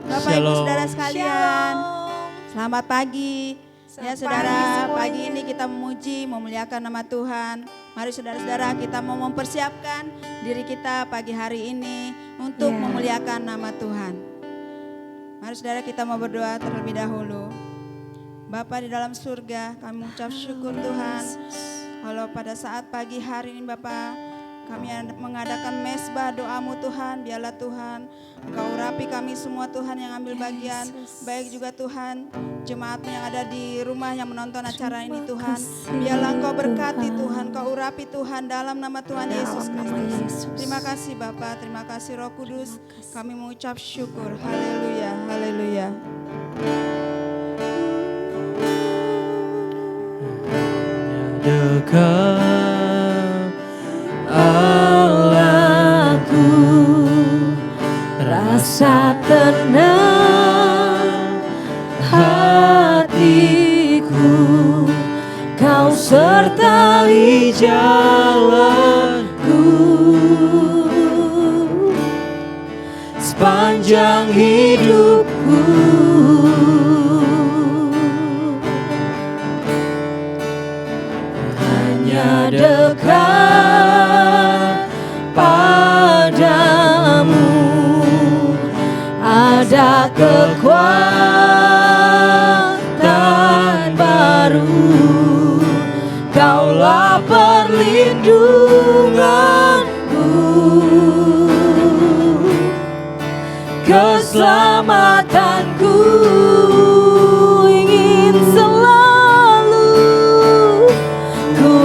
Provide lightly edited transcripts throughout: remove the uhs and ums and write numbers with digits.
Bapak Ibu Saudara sekalian, selamat pagi. Ya saudara, pagi ini kita memuji, memuliakan nama Tuhan. Mari saudara-saudara kita mau mempersiapkan diri kita pagi hari ini untuk memuliakan nama Tuhan. Mari saudara kita mau berdoa terlebih dahulu. Bapa di dalam surga, kami mengucap syukur Tuhan. Kalau pada saat pagi hari ini Bapak, kami mengadakan mesbah doamu Tuhan, biarlah Tuhan Engkau urapi kami semua Tuhan yang ambil bagian. Baik juga Tuhan jemaat yang ada di rumah yang menonton acara ini Tuhan. Biarlah Engkau berkati Tuhan, Engkau urapi Tuhan dalam nama Tuhan Yesus Kristus. Terima kasih Bapa, terima kasih Roh Kudus. Kami mengucap syukur. Haleluya, haleluya. Dekat Allahku, rasa tenang hatiku, Kau sertai jalanku sepanjang hidupku. Hanya dekat padamu ada kekuatan baru. Kaulah perlindunganku, keselamatanku.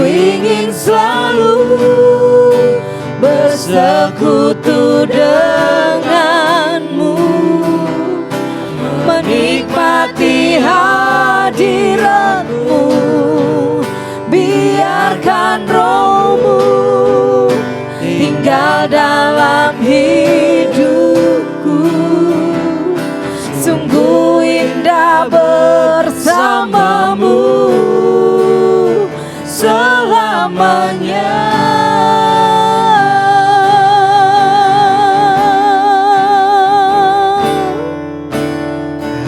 Ingin selalu bersekutu denganmu, menikmati hadiratmu. Biarkan rohmu tinggal dalam hidupku. Sungguh indah bersamamu selamanya.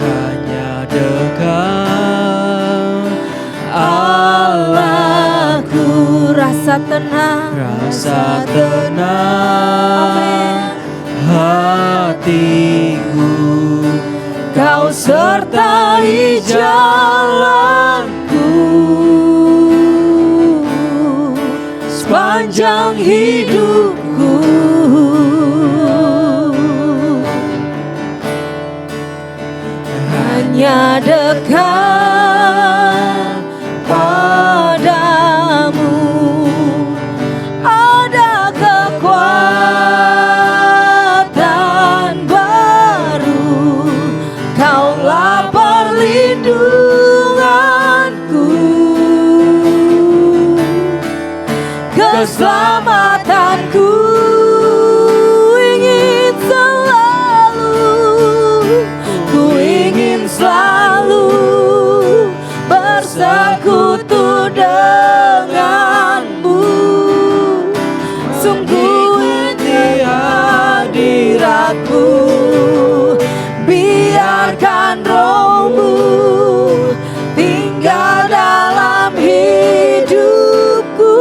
Hanya dekat Allahku, rasa tenang hatiku, Kau sertai jalanku sepanjang hidupku. Hanya dekat padamu ada kekuatan baru. Kaulah perlindunganku, keselamatanku. Ingin selalu bersekutu denganmu. Sungguh di hadiratmu. Biarkan rohmu tinggal dalam hidupku.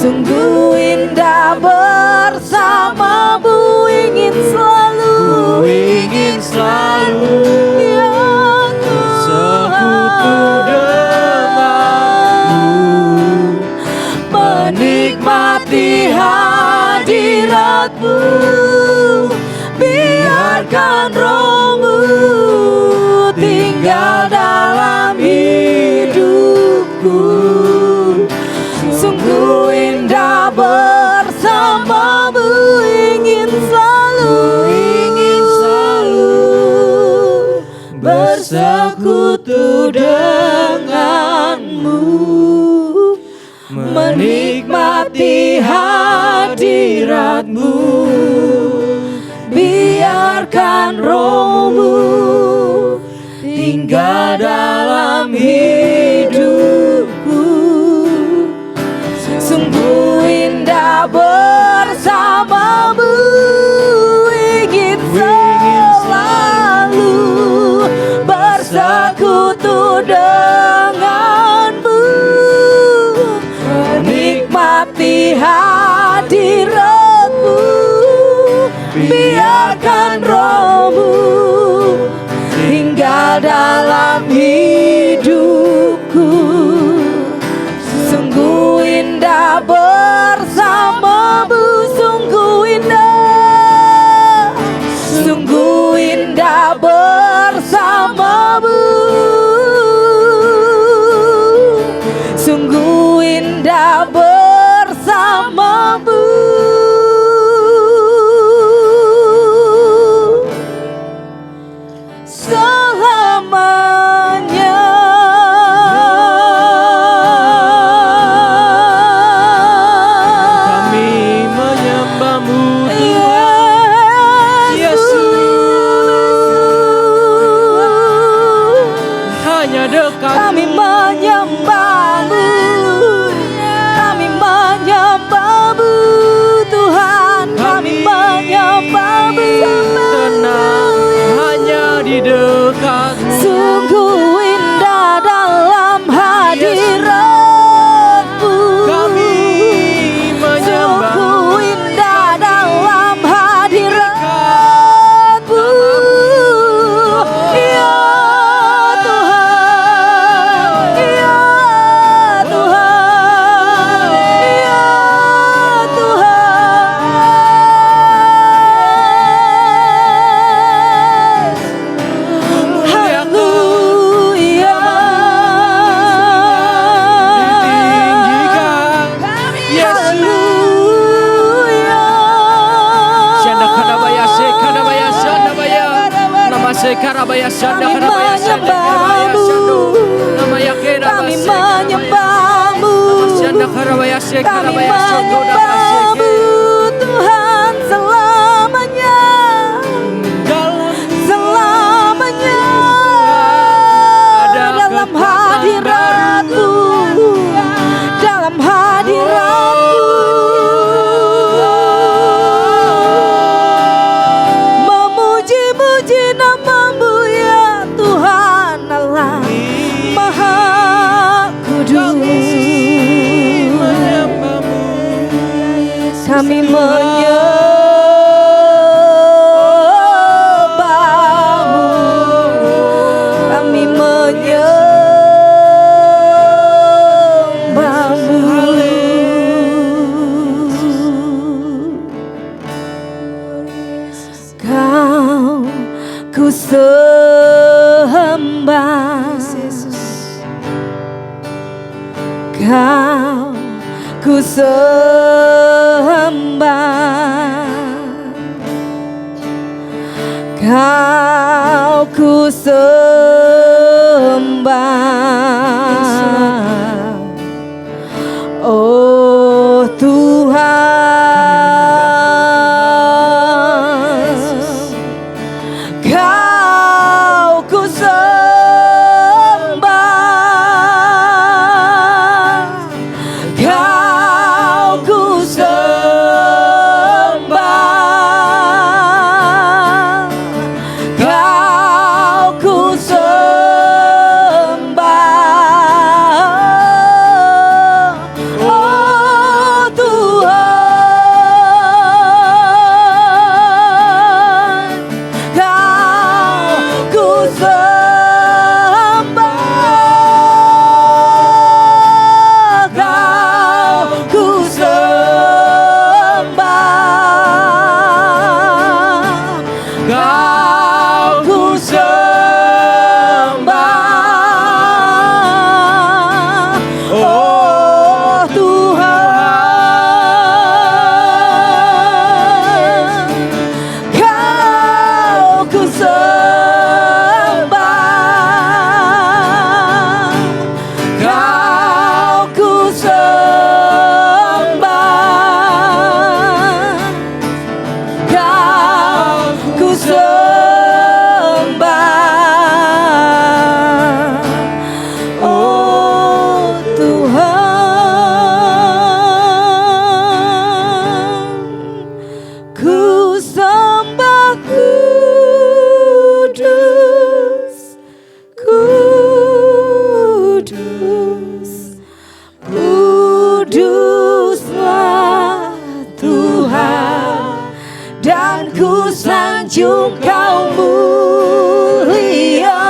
Sungguh indah bersamamu. Ingin selalu ya sekutu denganmu, menikmati hadiratmu. Biarkan rohmu tinggal dalam hidupku. Sungguh indah bersamamu. Ingin selalu bersekutu denganmu, menikmati hadiratmu. Biarkan rohmu tinggal dalam hidupku. Sungguh indah bersamamu. Ingin indah bersamamu, sungguh indah bersamamu. Selamanya kami menyembahmu Yesus, Yesus, hanya dekat kami menyembahmu, kami menyembahmu Tuhan, kami menyembahmu. tenang hanya di dekatmu. Sungguh indah dalam hadiratmu, Kami menyembah sungguh indah dalam hadiratmu. Ya Tuhan, ya Tuhan, ya Tuhan. Haleluya. ditinggikan. Yesus. Haleluya. Shanda karabaya se karabaya shanda baya. Nama se karabaya shanda Kami karabaya shanda karabaya shando. Nama ya kerabaya Kami se karabaya. menyembahmu, Shanda karabaya se kami karabaya shando nama se menyembahmu Tuhan selamanya, dalam selamanya ada dalam kekuatan hadiratmu, dalam hadiratmu. Memuji-muji namamu ya Tuhan Allah Maha Kudus. menyembahmu. Kami menyembahmu, kami menyembahmu. Kau ku sembah, Kau ku sembah, Kau ku sembah, oh Tuhan. Kau ku sembah, Kau ku sembah, Kau ku sembah, oh Tuhan. Kau ku sembah, Kau ku sembah, Kau ku sembah, oh Tuhan. Kau ku sembah, Kau ku sembah, Kau ku sembah, oh Tuhan. Ku sembah kudus, kudus, kuduslah Tuhan, dan ku sanjung Kau mulia,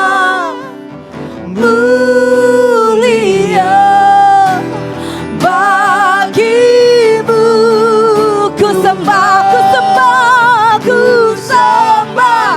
mulia. Bagimu ku sembah, ku sembah, ku sembah,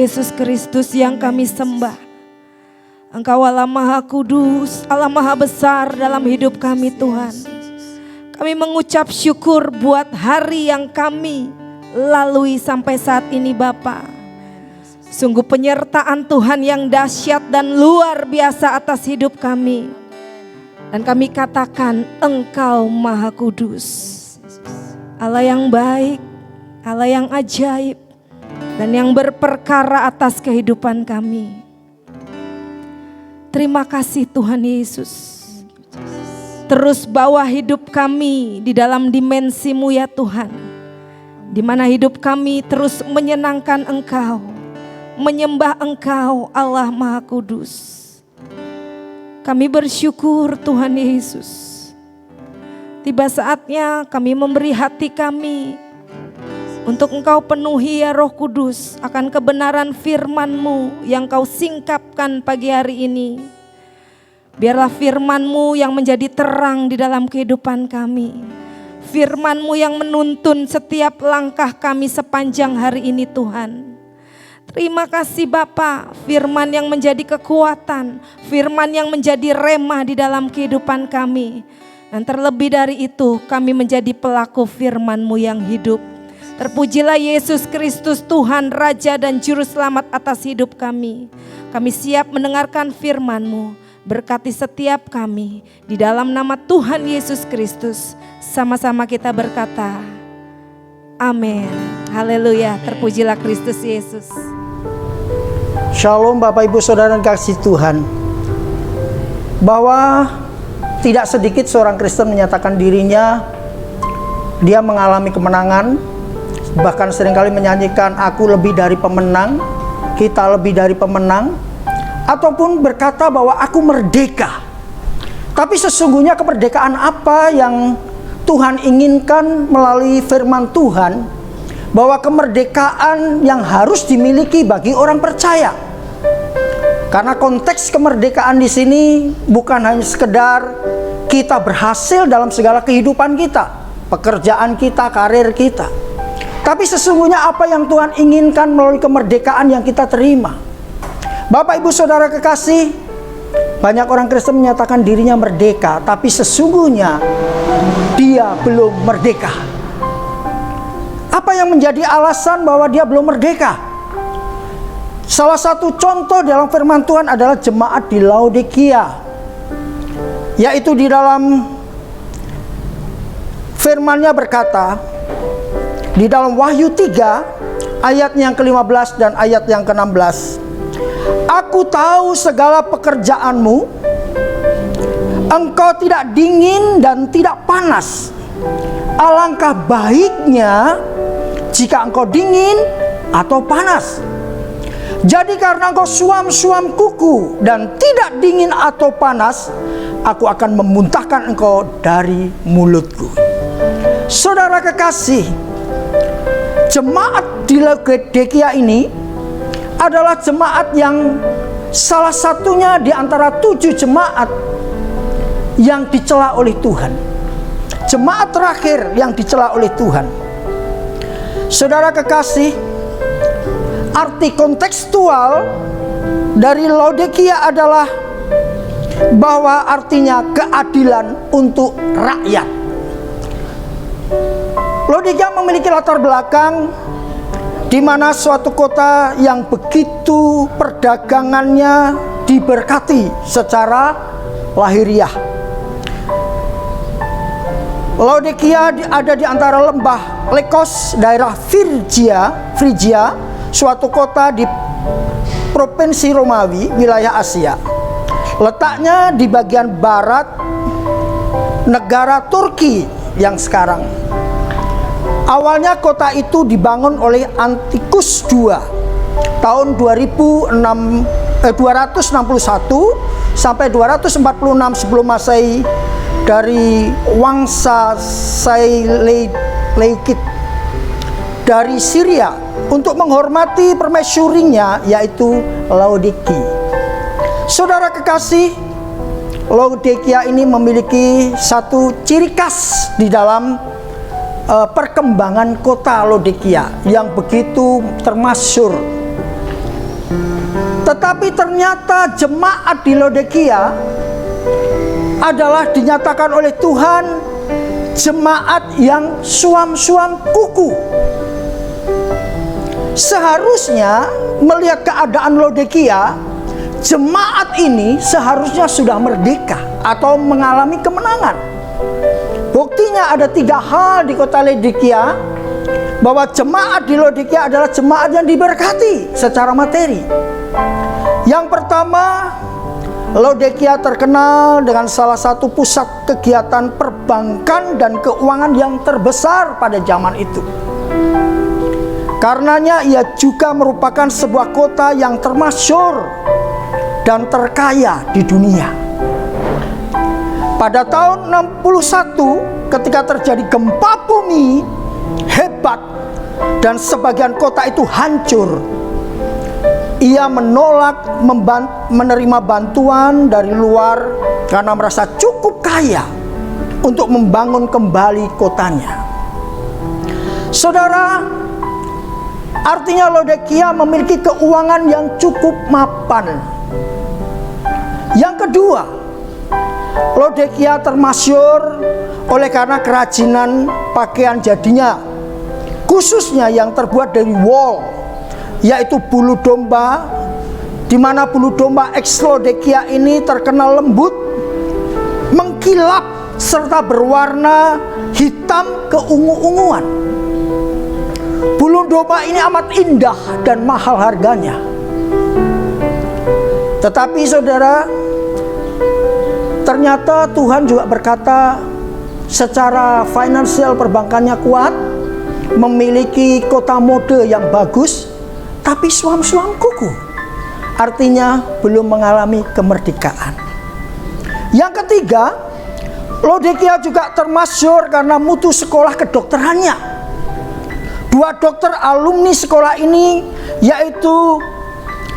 Yesus Kristus yang kami sembah. Engkau Allah Maha Kudus, Allah Maha Besar dalam hidup kami Tuhan. Kami mengucap syukur buat hari yang kami lalui sampai saat ini Bapa. Sungguh penyertaan Tuhan yang dahsyat dan luar biasa atas hidup kami. Dan kami katakan Engkau Maha Kudus. Allah yang baik, Allah yang ajaib, dan yang berperkara atas kehidupan kami. Terima kasih Tuhan Yesus. Terus bawa hidup kami di dalam dimensi-Mu ya Tuhan. Di mana hidup kami terus menyenangkan Engkau, menyembah Engkau Allah Maha Kudus. Kami bersyukur Tuhan Yesus. Tiba saatnya kami memberi hati kami untuk Engkau penuhi ya Roh Kudus akan kebenaran firman-Mu yang Kau singkapkan pagi hari ini. Biarlah firman-Mu yang menjadi terang di dalam kehidupan kami. Firman-Mu yang menuntun setiap langkah kami sepanjang hari ini Tuhan. Terima kasih Bapa, firman yang menjadi kekuatan, firman yang menjadi rema di dalam kehidupan kami. Dan terlebih dari itu kami menjadi pelaku firman-Mu yang hidup. Terpujilah Yesus Kristus Tuhan, Raja dan Juru Selamat atas hidup kami. Kami siap mendengarkan firman-Mu. Berkati setiap kami. Di dalam nama Tuhan Yesus Kristus. Sama-sama kita berkata, amin. Haleluya, terpujilah Kristus Yesus. Shalom Bapak Ibu Saudara dan kasih Tuhan. Bahwa tidak sedikit seorang Kristen menyatakan dirinya dia mengalami kemenangan, bahkan seringkali menyanyikan aku lebih dari pemenang, kita lebih dari pemenang, ataupun berkata bahwa aku merdeka. Tapi sesungguhnya kemerdekaan apa yang Tuhan inginkan melalui firman Tuhan? Bahwa kemerdekaan yang harus dimiliki bagi orang percaya. Karena konteks kemerdekaan di sini bukan hanya sekedar kita berhasil dalam segala kehidupan kita, pekerjaan kita, karir kita. Tapi sesungguhnya apa yang Tuhan inginkan melalui kemerdekaan yang kita terima. Bapak Ibu Saudara kekasih, banyak orang Kristen menyatakan dirinya merdeka, tapi sesungguhnya dia belum merdeka. Apa yang menjadi alasan bahwa dia belum merdeka? Salah satu contoh dalam firman Tuhan adalah jemaat di Laodikia, yaitu di dalam firman-Nya berkata di dalam Wahyu 3 ayat yang ke-15 dan ayat yang ke-16, aku tahu segala pekerjaanmu, engkau tidak dingin dan tidak panas. Alangkah baiknya jika engkau dingin atau panas. Jadi karena engkau suam-suam kuku dan tidak dingin atau panas, aku akan memuntahkan engkau dari mulutku. Saudara kekasih, jemaat di Laodikia ini adalah jemaat yang salah satunya di antara 7 jemaat yang dicela oleh Tuhan. Jemaat terakhir yang dicela oleh Tuhan. Saudara kekasih, arti kontekstual dari Laodikia adalah bahwa artinya keadilan untuk rakyat. Laodikia memiliki latar belakang di mana suatu kota yang begitu perdagangannya diberkati secara lahiriah. Laodikia ada di antara lembah Lekos, daerah Frigia, suatu kota di provinsi Romawi, wilayah Asia. Letaknya di bagian barat negara Turki yang sekarang. Awalnya kota itu dibangun oleh Antiochus II tahun 261 sampai 246 sebelum Masehi dari Wangsa Seleukid dari Syria untuk menghormati permaisurinya yaitu Laodikia. Saudara kekasih, Laodikia ini memiliki satu ciri khas di dalam perkembangan kota Laodikia yang begitu termasyhur. Tetapi ternyata jemaat di Laodikia adalah dinyatakan oleh Tuhan jemaat yang suam-suam kuku. Seharusnya melihat keadaan Laodikia, jemaat ini seharusnya sudah merdeka atau mengalami kemenangan. Buktinya ada 3 hal di kota Laodikia, bahwa jemaat di Laodikia adalah jemaat yang diberkati secara materi. Yang pertama, Laodikia terkenal dengan salah satu pusat kegiatan perbankan dan keuangan yang terbesar pada zaman itu. Karenanya ia juga merupakan sebuah kota yang termasyhur dan terkaya di dunia. Pada tahun 61 ketika terjadi gempa bumi hebat dan sebagian kota itu hancur, ia menolak menerima bantuan dari luar karena merasa cukup kaya untuk membangun kembali kotanya. Saudara, artinya Laodikia memiliki keuangan yang cukup mapan. Yang kedua, Laodikia termasyhur oleh karena kerajinan pakaian jadinya, khususnya yang terbuat dari wool, yaitu bulu domba, di mana bulu domba ex-Laodikia ini terkenal lembut, mengkilap serta berwarna hitam keungu-unguan. Bulu domba ini amat indah dan mahal harganya. Tetapi saudara, ternyata Tuhan juga berkata secara finansial perbankannya kuat, memiliki kota mode yang bagus, tapi suam-suam kuku. Artinya belum mengalami kemerdekaan. Yang ketiga, Laodikia juga termasyhur karena mutu sekolah kedokterannya. 2 dokter alumni sekolah ini, yaitu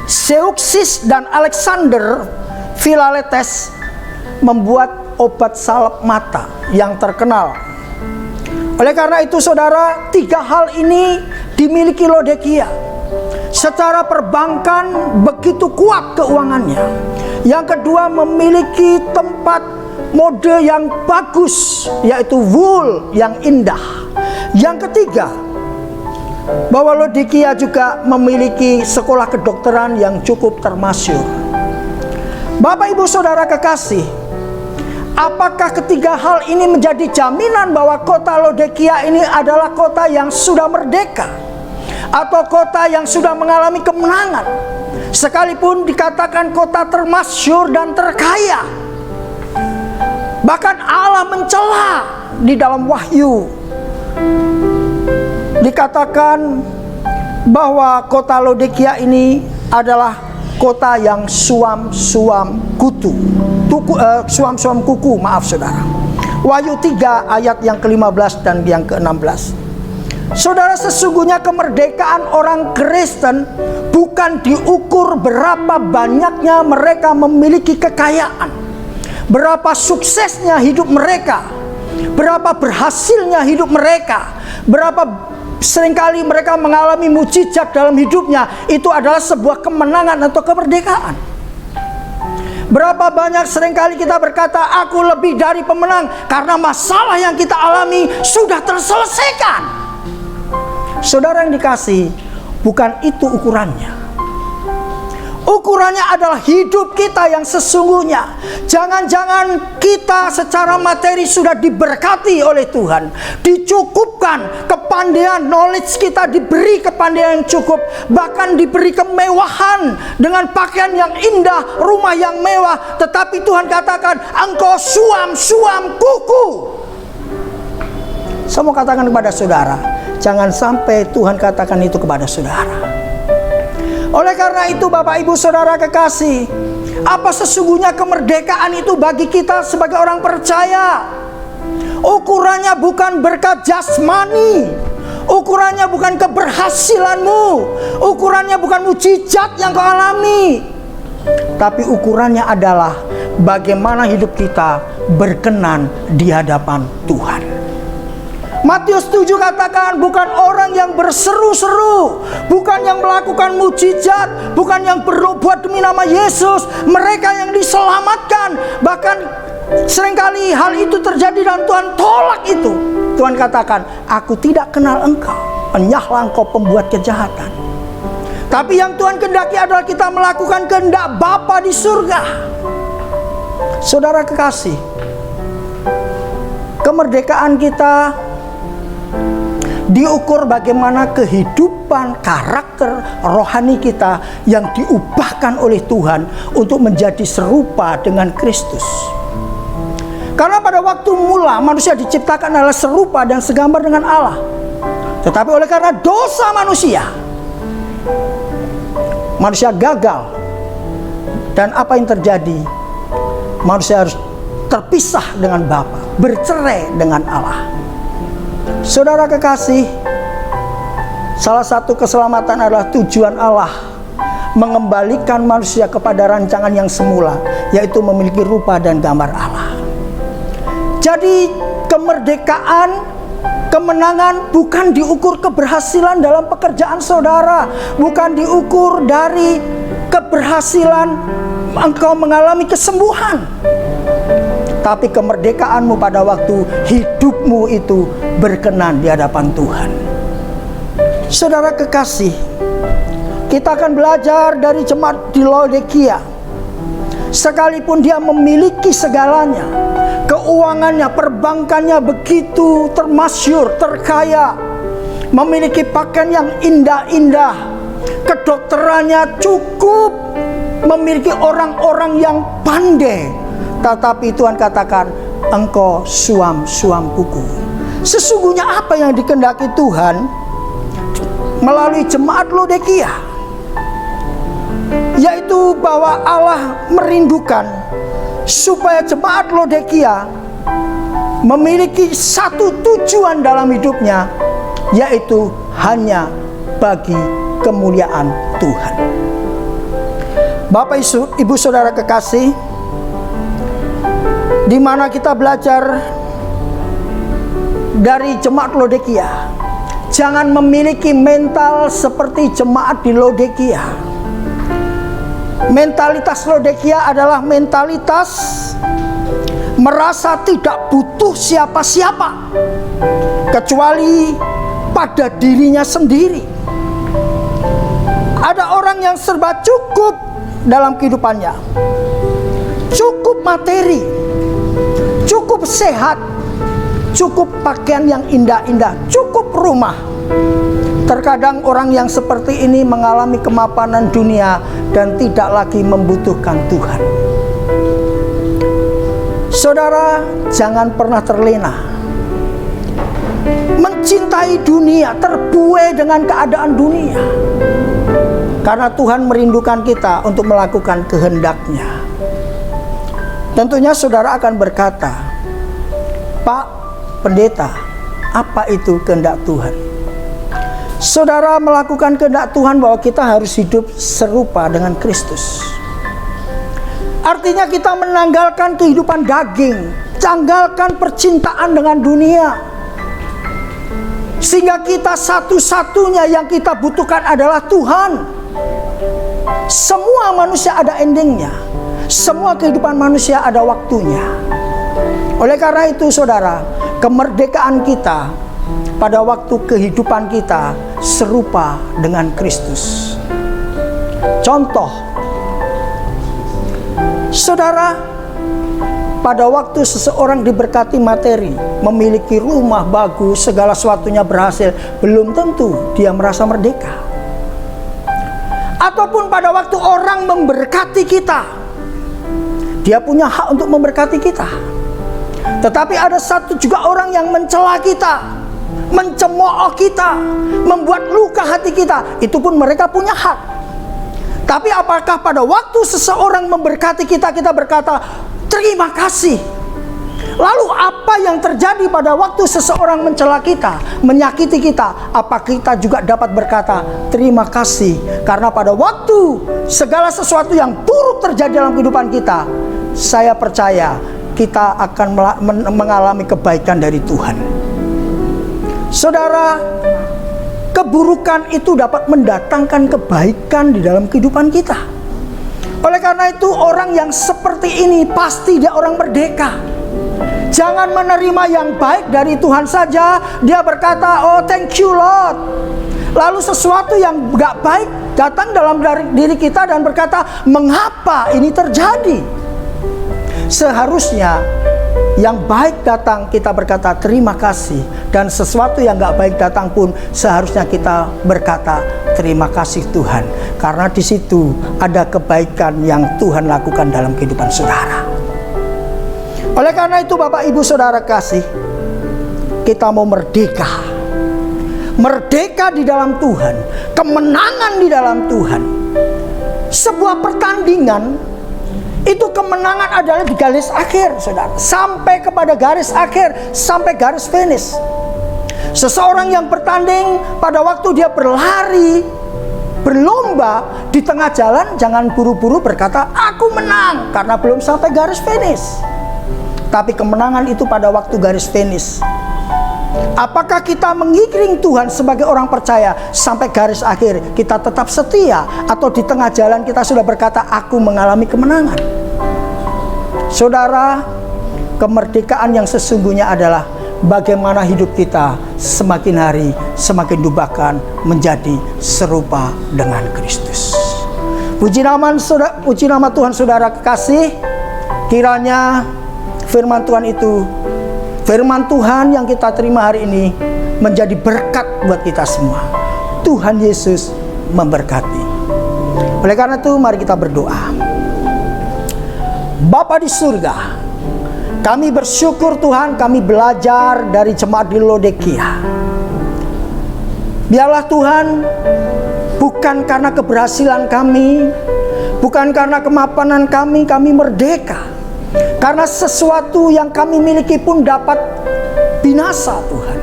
Zeuxis dan Alexander Philalethes, membuat obat salep mata yang terkenal. Oleh karena itu saudara, 3 hal ini dimiliki Laodikia. Secara perbankan begitu kuat keuangannya. Yang kedua, memiliki tempat mode yang bagus, yaitu wool yang indah. Yang ketiga, bahwa Laodikia juga memiliki sekolah kedokteran yang cukup termasyhur. Bapak Ibu Saudara kekasih, apakah ketiga hal ini menjadi jaminan bahwa kota Laodikia ini adalah kota yang sudah merdeka atau kota yang sudah mengalami kemenangan, sekalipun dikatakan kota termasyhur dan terkaya? Bahkan Allah mencela di dalam Wahyu, dikatakan bahwa kota Laodikia ini adalah kota yang suam-suam kuku, maaf saudara. Wahyu 3 ayat yang ke-15 dan yang ke-16. Saudara, sesungguhnya kemerdekaan orang Kristen bukan diukur berapa banyaknya mereka memiliki kekayaan, berapa suksesnya hidup mereka, berapa berhasilnya hidup mereka, berapa seringkali mereka mengalami mukjizat dalam hidupnya. Itu adalah sebuah kemenangan atau kemerdekaan. Berapa banyak seringkali kita berkata, aku lebih dari pemenang, karena masalah yang kita alami sudah terselesaikan. Saudara yang dikasih, bukan itu ukurannya. Ukurannya adalah hidup kita yang sesungguhnya. Jangan-jangan kita secara materi sudah diberkati oleh Tuhan, dicukupkan kepandaian, knowledge kita diberi kepandaian yang cukup, bahkan diberi kemewahan dengan pakaian yang indah, rumah yang mewah, tetapi Tuhan katakan, engkau suam-suam kuku. Saya mau katakan kepada saudara, jangan sampai Tuhan katakan itu kepada saudara. Oleh karena itu Bapak Ibu Saudara kekasih, apa sesungguhnya kemerdekaan itu bagi kita sebagai orang percaya? Ukurannya bukan berkat jasmani, ukurannya bukan keberhasilanmu, ukurannya bukan mukjizat yang kau alami, tapi ukurannya adalah bagaimana hidup kita berkenan di hadapan Tuhan. Matius 7 katakan, bukan orang yang berseru-seru, bukan yang melakukan mujizat, bukan yang berbuat demi nama Yesus, mereka yang diselamatkan. Bahkan seringkali hal itu terjadi dan Tuhan tolak itu. Tuhan katakan, aku tidak kenal engkau, enyahlah engkau pembuat kejahatan. Tapi yang Tuhan kehendaki adalah kita melakukan kehendak Bapa di surga. Saudara kekasih, kemerdekaan kita diukur bagaimana kehidupan karakter rohani kita yang diubahkan oleh Tuhan untuk menjadi serupa dengan Kristus. Karena pada waktu mula manusia diciptakan adalah serupa dan segambar dengan Allah. Tetapi oleh karena dosa manusia gagal. Dan apa yang terjadi? Manusia harus terpisah dengan Bapa, bercerai dengan Allah. Saudara kekasih, salah satu keselamatan adalah tujuan Allah mengembalikan manusia kepada rancangan yang semula, yaitu memiliki rupa dan gambar Allah. Jadi kemerdekaan, kemenangan bukan diukur keberhasilan dalam pekerjaan saudara, bukan diukur dari keberhasilan engkau mengalami kesembuhan, tapi kemerdekaanmu pada waktu hidupmu itu berkenan di hadapan Tuhan. Saudara kekasih, kita akan belajar dari jemaat di Laodikia. Sekalipun dia memiliki segalanya, keuangannya, perbankannya begitu termasyur, terkaya, memiliki pakaian yang indah-indah, kedokterannya cukup, memiliki orang-orang yang pandai, tetapi Tuhan katakan, engkau suam-suam kuku. Sesungguhnya apa yang dikehendaki Tuhan melalui jemaat Laodikia? Yaitu bahwa Allah merindukan supaya jemaat Laodikia memiliki satu tujuan dalam hidupnya, yaitu hanya bagi kemuliaan Tuhan. Bapak Ibu Saudara kekasih, di mana kita belajar dari jemaat Laodikia, jangan memiliki mental seperti jemaat di Laodikia. Mentalitas Laodikia adalah mentalitas merasa tidak butuh siapa-siapa kecuali pada dirinya sendiri. Ada orang yang serba cukup dalam kehidupannya, cukup materi, cukup sehat, cukup pakaian yang indah-indah, cukup rumah. Terkadang orang yang seperti ini mengalami kemapanan dunia dan tidak lagi membutuhkan Tuhan. Saudara, jangan pernah terlena mencintai dunia, terbuai dengan keadaan dunia. Karena Tuhan merindukan kita untuk melakukan kehendak-Nya. Tentunya saudara akan berkata, Pak Pendeta, apa itu kehendak Tuhan? Saudara melakukan kehendak Tuhan bahwa kita harus hidup serupa dengan Kristus. Artinya kita menanggalkan kehidupan daging, tanggalkan percintaan dengan dunia, sehingga kita satu-satunya yang kita butuhkan adalah Tuhan. Semua manusia ada endingnya, semua kehidupan manusia ada waktunya. Oleh karena itu saudara, kemerdekaan kita pada waktu kehidupan kita serupa dengan Kristus. Contoh, saudara, pada waktu seseorang diberkati materi, memiliki rumah bagus, segala sesuatunya berhasil, belum tentu dia merasa merdeka. Ataupun pada waktu orang memberkati kita, dia punya hak untuk memberkati kita. Tetapi ada satu juga orang yang mencela kita, mencemooh kita, membuat luka hati kita. Itu pun mereka punya hak. Tapi apakah pada waktu seseorang memberkati kita, kita berkata terima kasih? Lalu apa yang terjadi pada waktu seseorang mencela kita, menyakiti kita? Apa kita juga dapat berkata terima kasih? Karena pada waktu segala sesuatu yang buruk terjadi dalam kehidupan kita, saya percaya kita akan mengalami kebaikan dari Tuhan. Saudara, keburukan itu dapat mendatangkan kebaikan di dalam kehidupan kita. Oleh karena itu, orang yang seperti ini pasti dia orang merdeka. Jangan menerima yang baik dari Tuhan saja, dia berkata, "Oh, thank you Lord." Lalu sesuatu yang gak baik datang dalam diri kita dan berkata, "Mengapa ini terjadi?" Seharusnya yang baik datang, kita berkata terima kasih. Dan sesuatu yang gak baik datang pun seharusnya kita berkata terima kasih Tuhan. Karena di situ ada kebaikan yang Tuhan lakukan dalam kehidupan saudara. Oleh karena itu Bapak Ibu Saudara kasih, kita mau merdeka. Merdeka di dalam Tuhan, kemenangan di dalam Tuhan. Sebuah pertandingan itu kemenangan adalah di garis akhir, saudara. Sampai kepada garis akhir, sampai garis finish. Seseorang yang bertanding pada waktu dia berlari, berlomba di tengah jalan, jangan buru-buru berkata, "Aku menang," karena belum sampai garis finish. Tapi kemenangan itu pada waktu garis finish. Apakah kita mengiring Tuhan sebagai orang percaya sampai garis akhir, kita tetap setia, atau di tengah jalan kita sudah berkata, "Aku mengalami kemenangan"? Saudara, kemerdekaan yang sesungguhnya adalah bagaimana hidup kita semakin hari semakin diubahkan menjadi serupa dengan Kristus. Puji nama Tuhan saudara kekasih. Kiranya firman Tuhan itu, firman Tuhan yang kita terima hari ini menjadi berkat buat kita semua. Tuhan Yesus memberkati. Oleh karena itu mari kita berdoa. Bapa di surga, kami bersyukur Tuhan, kami belajar dari jemaat di Laodikia. Biarlah Tuhan, bukan karena keberhasilan kami, bukan karena kemapanan kami merdeka. Karena sesuatu yang kami miliki pun dapat binasa Tuhan.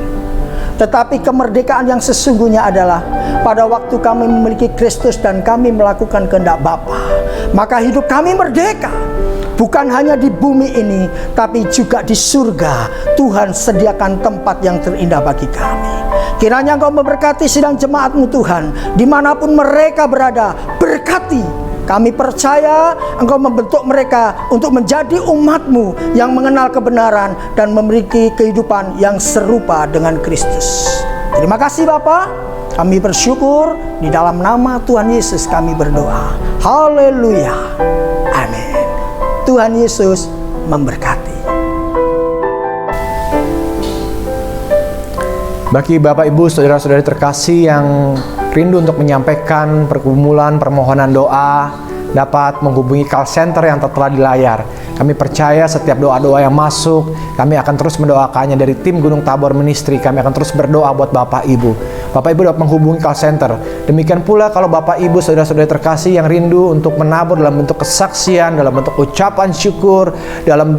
Tetapi kemerdekaan yang sesungguhnya adalah pada waktu kami memiliki Kristus dan kami melakukan kehendak Bapa, maka hidup kami merdeka. Bukan hanya di bumi ini, tapi juga di surga. Tuhan sediakan tempat yang terindah bagi kami. Kiranya Engkau memberkati sidang jemaat-Mu Tuhan, dimanapun mereka berada, berkati. Kami percaya Engkau membentuk mereka untuk menjadi umat-Mu yang mengenal kebenaran dan memiliki kehidupan yang serupa dengan Kristus. Terima kasih Bapa, kami bersyukur di dalam nama Tuhan Yesus kami berdoa. Haleluya, amin. Tuhan Yesus memberkati. Bagi Bapak Ibu saudara-saudari terkasih yang rindu untuk menyampaikan pergumulan permohonan doa, dapat menghubungi call center yang tertera di layar. Kami percaya setiap doa-doa yang masuk, kami akan terus mendoakannya dari tim Gunung Tabor Ministry. Kami akan terus berdoa buat Bapak Ibu. Bapak Ibu dapat menghubungi call center. Demikian pula kalau Bapak Ibu saudara-saudari terkasih yang rindu untuk menabur dalam bentuk kesaksian, dalam bentuk ucapan syukur, dalam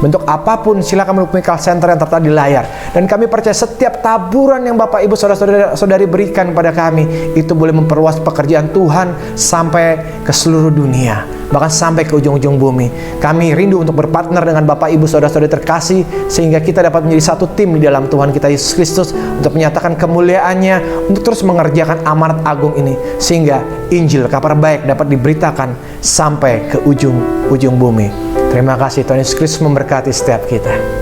bentuk apapun, silakan menghubungi call center yang tertera di layar. Dan kami percaya setiap taburan yang Bapak Ibu saudara-saudari berikan kepada kami, itu boleh memperluas pekerjaan Tuhan sampai ke seluruh dunia, bahkan sampai ke ujung-ujung bumi. Kami rindu untuk berpartner dengan Bapak Ibu saudara-saudari terkasih, sehingga kita dapat menjadi satu tim di dalam Tuhan kita Yesus Kristus untuk menyatakan kemuliaannya, untuk terus mengerjakan amanat agung ini, sehingga Injil, kabar baik dapat diberitakan sampai ke ujung-ujung bumi. Terima kasih, Tuhan Yesus Kristus memberkati setiap kita.